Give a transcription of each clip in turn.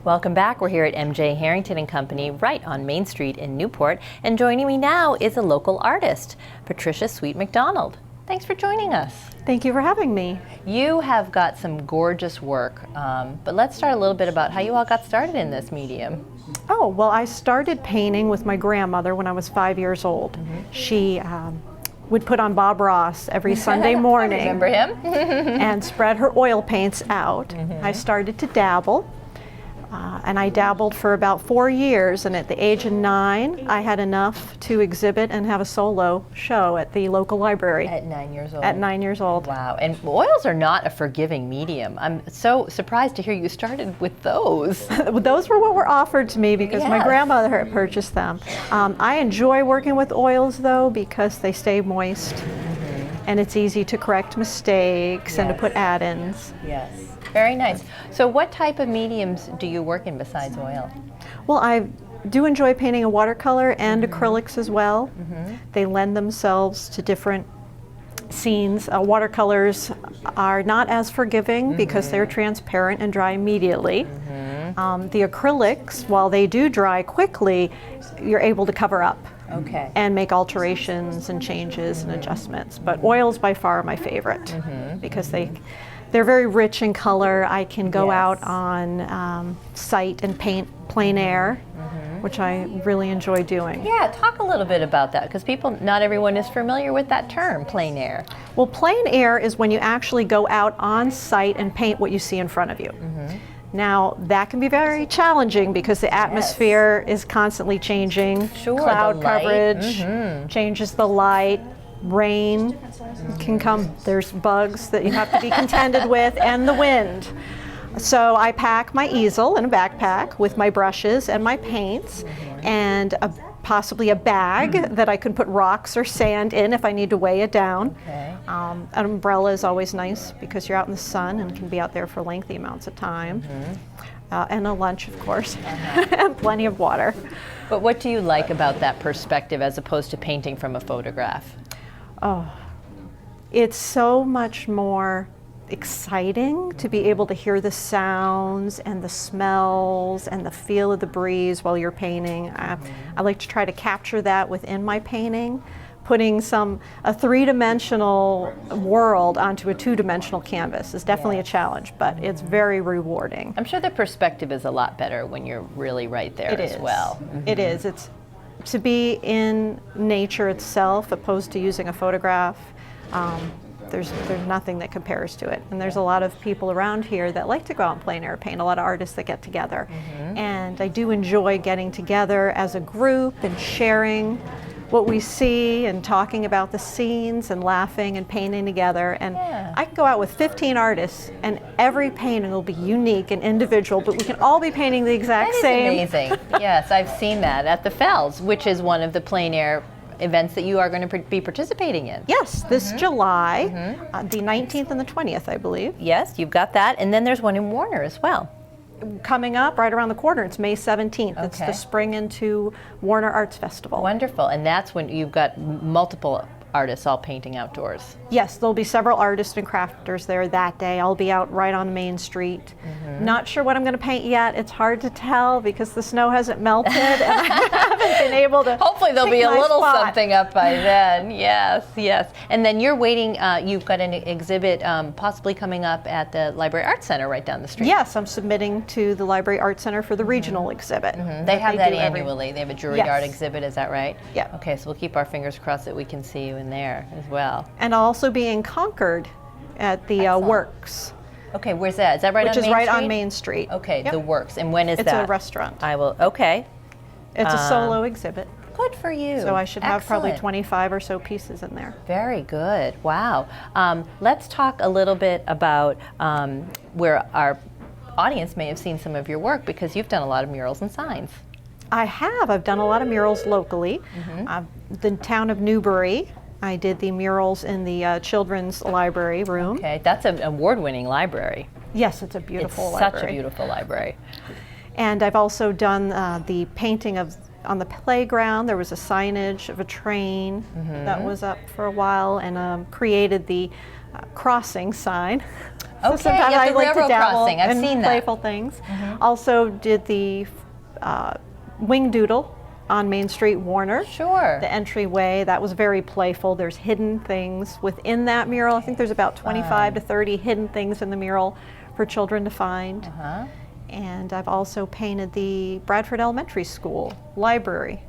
Welcome back. We're here at MJ Harrington and Company right on Main Street in Newport. And joining me now is a local artist, Patricia Sweet-MacDonald. Thanks for joining us. Thank you for having me. You have got some gorgeous work, but let's start a little bit about how you all got started in this medium. Oh, well, I started painting with my grandmother when I was 5 years old. She would put on Bob Ross every Sunday morning. I remember him. And spread her oil paints out. I started to dabble. And I dabbled for about 4 years, and at the age of 9, I had enough to exhibit and have a solo show at the local library. At 9 years old? At 9 years old. Wow, and oils are not a forgiving medium. I'm so surprised to hear you started with those. Those were what were offered to me because my grandmother had purchased them. I enjoy working with oils though because they stay moist, and it's easy to correct mistakes and to put add-ins. Yes. Very nice. So what type of mediums do you work in besides oil? Well, I do enjoy painting in watercolor and acrylics as well. They lend themselves to different scenes. Watercolors are not as forgiving because they're transparent and dry immediately. The acrylics, while they do dry quickly, you're able to cover up and make alterations and changes and adjustments. But oils by far are my favorite because they're very rich in color. I can go out on site and paint plein air, which I really enjoy doing. Yeah, talk a little bit about that because not everyone is familiar with that term, plein air. Well, plein air is when you actually go out on site and paint what you see in front of you. Now, that can be very challenging because the atmosphere is constantly changing. Cloud coverage changes the light. Rain can come, there's bugs that you have to be contended with, and the wind. So I pack my easel in a backpack with my brushes and my paints and possibly a bag that I can put rocks or sand in if I need to weigh it down. An umbrella is always nice because you're out in the sun and can be out there for lengthy amounts of time. And a lunch, of course, and plenty of water. But what do you like about that perspective as opposed to painting from a photograph? Oh, it's so much more exciting to be able to hear the sounds and the smells and the feel of the breeze while you're painting. I like to try to capture that within my painting. Putting a three-dimensional world onto a two-dimensional canvas is definitely a challenge, but it's very rewarding. I'm sure the perspective is a lot better when you're really right there as well. It is. It's to be in nature itself opposed to using a photograph. There's nothing that compares to it. And there's a lot of people around here that like to go out and plein air paint, a lot of artists that get together. And I do enjoy getting together as a group and sharing what we see and talking about the scenes and laughing and painting together. And I can go out with 15 artists and every painting will be unique and individual, but we can all be painting the exact same. That is amazing. Yes, I've seen that at the Fells, which is one of the plein air events that you are going to be participating in. Yes, this July, the 19th and the 20th, I believe. Yes, you've got that. And then there's one in Warner as well. Coming up right around the corner, it's May 17th. It's the Spring into Warner Arts Festival. Wonderful. And that's when you've got multiple artists all painting outdoors. Yes, there'll be several artists and crafters there that day. I'll be out right on Main Street. Not sure what I'm going to paint yet. It's hard to tell because the snow hasn't melted and I haven't been able to. Hopefully there'll be a little spot. something up by then. Yes, yes. And then you're waiting, you've got an exhibit possibly coming up at the Library Arts Center right down the street. Yes, I'm submitting to the Library Arts Center for the regional exhibit. They have that annually. They have a jewelry art exhibit, is that right? Yeah. Okay, so we'll keep our fingers crossed that we can see you in there as well. And I'll also be in Concord at the Works. Okay, where's that? Is that right on Main Street? Which is right on Main Street. Okay, the Works. And when is that? It's a restaurant. It's a solo exhibit. Good for you. So I should have probably 25 or so pieces in there. Very good. Wow. Let's talk a little bit about where our audience may have seen some of your work because you've done a lot of murals and signs. I have. I've done a lot of murals locally. The town of Newbury. I did the murals in the children's library room. Okay, that's an award-winning library. Yes, it's a beautiful library. It's such a beautiful library. And I've also done the painting on the playground. There was a signage of a train that was up for a while, and created the crossing sign Okay, sometimes yeah, I the like to railroad dabble crossing. I've in seen that. playful things. Also did the wing doodle on Main Street, Warner. Sure. The entryway, that was very playful. There's hidden things within that mural. I think there's about 25 to 30 hidden things in the mural for children to find. And I've also painted the Bradford Elementary School library,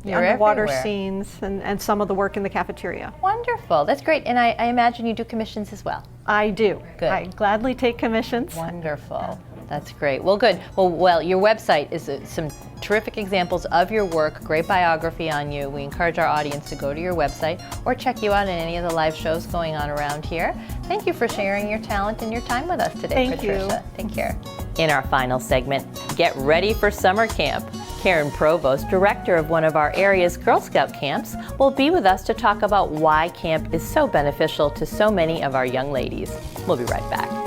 the You're underwater everywhere. scenes, and some of the work in the cafeteria. Wonderful. That's great. And I imagine you do commissions as well. I do. Good. I gladly take commissions. Wonderful. That's great. Well, good. Well, your website is some terrific examples of your work, great biography on you. We encourage our audience to go to your website or check you out in any of the live shows going on around here. Thank you for sharing your talent and your time with us today, Thank you. Patricia. Take care. In our final segment, get ready for summer camp. Karen Provost, director of one of our area's Girl Scout camps, will be with us to talk about why camp is so beneficial to so many of our young ladies. We'll be right back.